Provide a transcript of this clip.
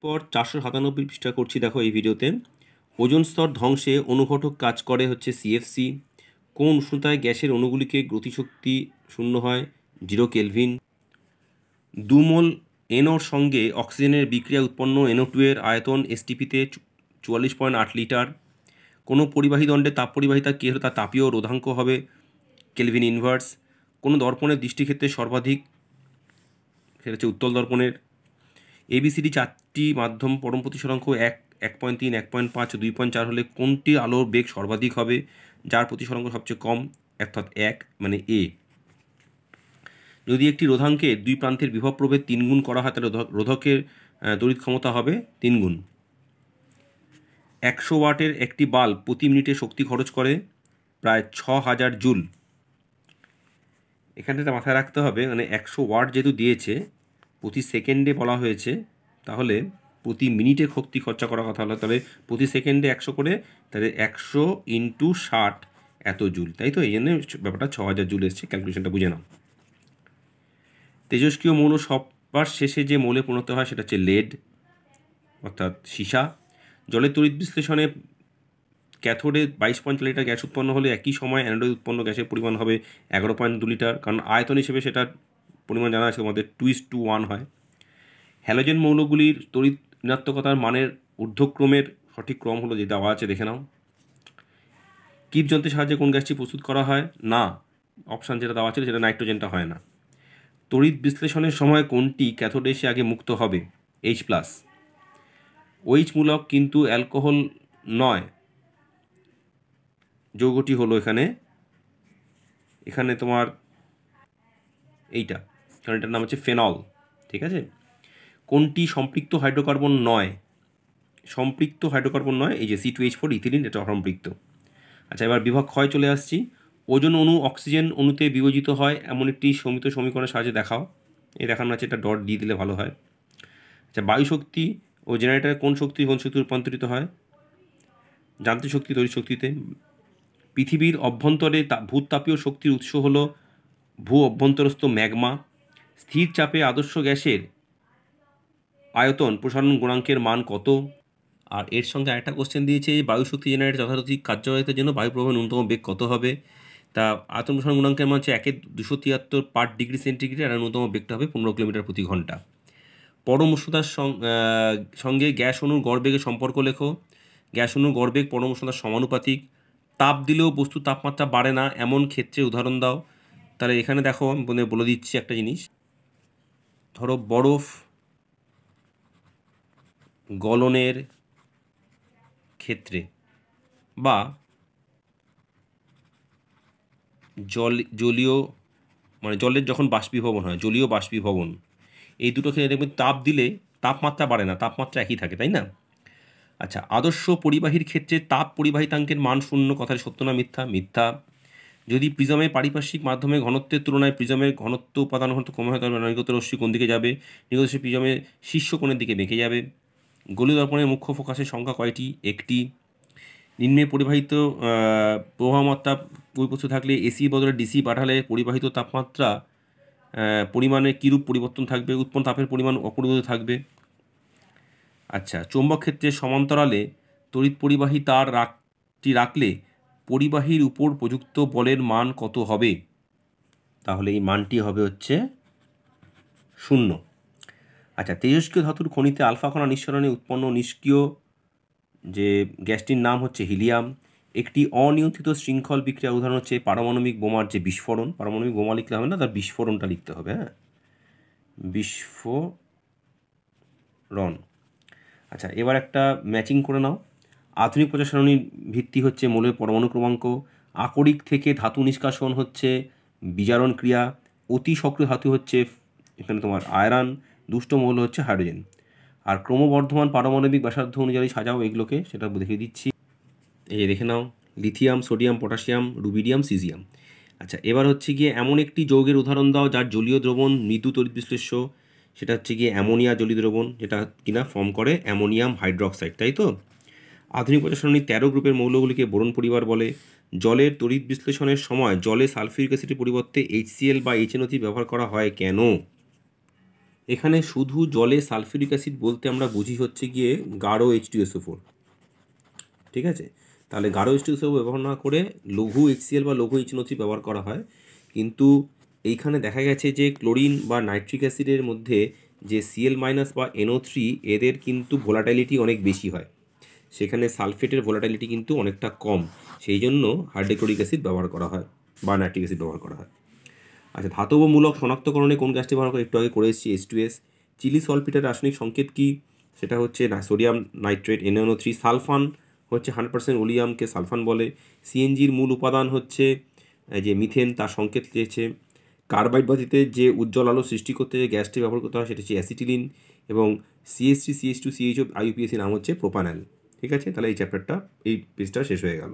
পর 497 পৃষ্ঠা করছি, দেখো এই ভিডিওতে। ওজোন স্তর ধ্বংসে অনুঘটক কাজ করে হচ্ছে সিএফসি। কোন উষ্ণতায় গ্যাসের অণুগুলিকে গতিশক্তি শূন্য হয়? 0 কেলভিন। 2 মোল NO র সঙ্গে অক্সিজেনের বিক্রিয়া উৎপন্ন NO2 এর আয়তন এসটিপিতে 44.8 লিটার। কোনো পরিবাহী দণ্ডে তাপ পরিবাহিতা কে হলে তার তাপীয় রোধাঙ্ক হবে কেলভিন ইনভার্স। কোনো দর্পণের দৃষ্টিক্ষেত্রে সর্বাধিক, সেটা হচ্ছে উত্তল দর্পণের। ABCD 4টি মাধ্যম পরম প্রতিসরাঙ্ক 1, 1.3, 1.5, 2.4 হলে কোনটি আলোর বেগ সর্বাধিক হবে? যার প্রতিসরাঙ্ক সবচেয়ে কম, অর্থাৎ 1, মানে A। যদি একটি রোধাঙ্কে 2 প্রান্তের বিভব প্রভেদ 3 গুণ করা হয় তাহলে রোধকের তড়িৎ ক্ষমতা হবে 3 গুণ। 100 ওয়াটের একটি বাল্ব প্রতি মিনিটে শক্তি খরচ করে প্রায় 6000 জুল। এখানটা মাথায় রাখতে হবে, মানে 100 ওয়াট যেহেতু দিয়েছে, প্রতি সেকেন্ডে বলা হয়েছে, তাহলে প্রতি মিনিটে শক্তি খরচা করার কথা হলো, তাহলে প্রতি সেকেন্ডে 100 করে, তাহলে 100 × 60 এত জুল, তাই তো? এই জন্য ব্যাপারটা 6000 জুল এসছে, ক্যালকুলেশনটা বুঝে নাও। তেজস্ক্রিয় মৌল সবার শেষে যে মৌলে পরিণত হয় সেটা হচ্ছে লেড, অর্থাৎ সীসা। জলের তড়িৎ বিশ্লেষণে ক্যাথোডে 22.4 লিটার গ্যাস উৎপন্ন হলে একই সময় অ্যানোডে উৎপন্ন গ্যাসের পরিমাণ হবে 11.2 লিটার, কারণ আয়তন হিসেবে সেটার পরিমাণ জানা আছে আমাদের 2:1 হয়। হ্যালোজেন মৌলগুলির তড়িৎ ঋণাত্মকতার মানের ঊর্ধ্বক্রমের সঠিক ক্রম হলো যে দেওয়া আছে, দেখে নাও। কিপ যন্ত্রের সাহায্যে কোন গ্যাসটি প্রস্তুত করা হয়? না, অপশান যেটা দেওয়া ছিল সেটা নাইট্রোজেনটা হয় না। তড়িৎ বিশ্লেষণের সময় কোনটি ক্যাথোডে এসে আগে মুক্ত হবে? H+। OH মূলক কিন্তু অ্যালকোহল নয় যৌগটি হলো এখানে তোমার এইটা, কারণ এটার নাম হচ্ছে ফেনল, ঠিক আছে? কোনটি সম্পৃক্ত হাইড্রোকার্বন নয়? সম্পৃক্ত হাইড্রোকার্বন নয়, এই যে C2H4 ইথিলিন, এটা অসম্পৃক্ত। আচ্ছা, এবার বিভাগ ক্ষয় চলে আসছি। ওজোন অণু অক্সিজেন অণুতে বিভাজিত হয় এমন একটি সমিত সমীকরণের সাহায্যে দেখাও। এই দেখানো আছে, এটা ডট দিয়ে দিলে ভালো হয়। আচ্ছা, বায়ু শক্তি ও জেনারেটরে কোন শক্তি রূপান্তরিত হয়? যান্ত্রিক শক্তি তড়িৎ শক্তিতে। পৃথিবীর অভ্যন্তরে ভূতাপীয় শক্তির উৎস হল ভূ অভ্যন্তরস্থ ম্যাগমা। স্থির চাপে আদর্শ গ্যাসের আয়তন প্রসারণ গুণাঙ্কের মান কত? আর এর সঙ্গে আরেকটা কোশ্চেন দিয়েছে, বায়ু শক্তি জেনারেটর যথাযথ কার্যকারিতার জন্য বায়ু প্রবাহের ন্যূনতম বেগ কত হবে? তা আয়তন প্রসারণ গুণাঙ্কের মান হচ্ছে 1/273 পার ডিগ্রি সেন্টিগ্রেড, আর ন্যূনতম বেগটা হবে 15 কিলোমিটার প্রতি ঘন্টা। পরম উষ্ণতার সঙ্গে গ্যাস অণুর গড়বেগের সম্পর্ক লেখো। গ্যাস অণুর গড়বেগ পরম উষ্ণতার সমানুপাতিক। তাপ দিলেও বস্তুর তাপমাত্রা বাড়ে না এমন ক্ষেত্রে উদাহরণ দাও। তাহলে এখানে দেখো, আমি বলে দিচ্ছি একটা জিনিস। ধরো বরফ গলনের ক্ষেত্রে বা জলীয়, মানে জলের যখন বাষ্পীভবন হয়, জলীয় বাষ্পীভবন, এই দুটো ক্ষেত্রে দেখবেন তাপ দিলে তাপমাত্রা বাড়ে না, তাপমাত্রা একই থাকে, তাই না? আচ্ছা, আদর্শ পরিবাহীর ক্ষেত্রে তাপ পরিবাহিতাঙ্কের মান 0, কথাটি সত্য না মিথ্যা? মিথ্যা। যদি প্রিজমের পারিপার্শ্বিক মাধ্যমে ঘনত্বের তুলনায় প্রিজমের ঘনত্ব উপাদান ঘনত্ব কমে হয় তাহলে নির্গত রশ্মি কোন দিকে যাবে? নির্গত রশ্মি প্রিজমের শীর্ষ কোণের দিকে বেঁকে যাবে। গোলীয় দর্পণের মুখ্য ফোকাসের সংখ্যা কয়টি? একটি। নিম্নে পরিবাহিত প্রবাহমাত্রা পরিবর্তিত থাকলে এসি বদলে ডিসি পাঠালে পরিবাহিত তাপমাত্রা পরিমাণে কীরূপ পরিবর্তন থাকবে? উৎপন্ন তাপের পরিমাণ অপরিবর্তিত থাকবে। আচ্ছা, চৌম্বক ক্ষেত্রে সমান্তরালে তড়িৎ পরিবাহী তার রাখলে পরিবাহীর উপর প্রযুক্ত বলের মান কত হবে? তাহলে এই মানটি হবে হচ্ছে 0। আচ্ছা, তেজস্ক্রিয় ধাতুর খনিতে আলফা কণা নিঃসরণে উৎপন্ন নিষ্ক্রিয় যে গ্যাসটির নাম হচ্ছে হিলিয়াম। একটি অনিয়ন্ত্রিত শৃঙ্খল বিক্রিয়ার উদাহরণ হচ্ছে পারমাণবিক বোমার যে বিস্ফোরণ। পারমাণবিক বোমা লিখতে হবে না, তার বিস্ফোরণটা লিখতে হবে, হ্যাঁ, বিস্ফোরণ। আচ্ছা, এবার একটা ম্যাচিং করে নাও। আধুনিক প্রচার সারণীর ভিত্তি হচ্ছে মৌলের পরমাণু ক্রমাঙ্ক। আকরিক থেকে ধাতু নিষ্কাশন হচ্ছে বিজারণ ক্রিয়া। অতি সক্রিয় ধাতু হচ্ছে এখানে তোমার আয়রন, দুষ্ট মৌল হচ্ছে হাইড্রোজেন। আর ক্রমবর্ধমান পারমাণবিক ব্যাসার্ধ অনুযায়ী সাজাও এগুলোকে, সেটা দেখিয়ে দিচ্ছি। এই যে দেখে নাও, lithium, sodium, potassium, rubidium, caesium. আচ্ছা, এবার হচ্ছে গিয়ে এমন একটি যৌগের উদাহরণ দাও যার জলীয় দ্রবণ মৃদু তড়িৎ বিশ্লেষ্য। সেটা হচ্ছে গিয়ে অ্যামোনিয়া জলীয় দ্রবণ, যেটা কিনা ফর্ম করে অ্যামোনিয়াম হাইড্রোক্সাইড, তাই তো? আধুনিক প্রচার সারণীর 13 গ্রুপের মৌলগুলিকে বোরন পরিবার বলে। জলের তড়িৎ বিশ্লেষণের সময় জলে সালফিউরিক অ্যাসিডের পরিবর্তে HCl বা HNO3 ব্যবহার করা হয় কেন? এখানে শুধু জলে সালফিউরিক অ্যাসিড বলতে আমরা বুঝি হচ্ছে গিয়ে গাঢ় H2SO4, ঠিক আছে। তাহলে গাঢ় H2SO4 ব্যবহার না করে লঘু HCl বা লঘু HNO3 ব্যবহার করা হয়। কিন্তু এইখানে দেখা গেছে যে ক্লোরিন বা নাইট্রিক অ্যাসিডের মধ্যে যে Cl- বা NO3 এদের কিন্তু ভোলাটাইলিটি অনেক বেশি হয়, সেখানে সালফেটের ভোলাটাইলিটি কিন্তু অনেকটা কম, সেই জন্য হাইড্রোক্লোরিক অ্যাসিড ব্যবহার করা হয় বা নাইট্রিক অ্যাসিড ব্যবহার করা হয়। আচ্ছা, ধাতবমূলক শনাক্তকরণে কোন গ্যাসটি ব্যবহার করে একটু আগে করে এসেছি, H2S। চিলি সলফিটের রাসায়নিক সংকেত কি, সেটা হচ্ছে না সোডিয়াম নাইট্রেট NaNO3। সালফান হচ্ছে 100% ওলিয়ামকে সালফান বলে। সিএনজির মূল উপাদান হচ্ছে যে মিথেন, তার সংকেত দিয়েছে। কার্বাইড বাতিতে যে উজ্জ্বল আলো সৃষ্টি করতে যে গ্যাসটি ব্যবহার করতে হয় সেটা হচ্ছে অ্যাসিটিলিন। এবং CH3CH2CHO IUPAC নাম হচ্ছে প্রোপানল। ঠিক আছে, তাহলে এই চ্যাপ্টারটা এই পেজটা শেষ হয়ে গেল।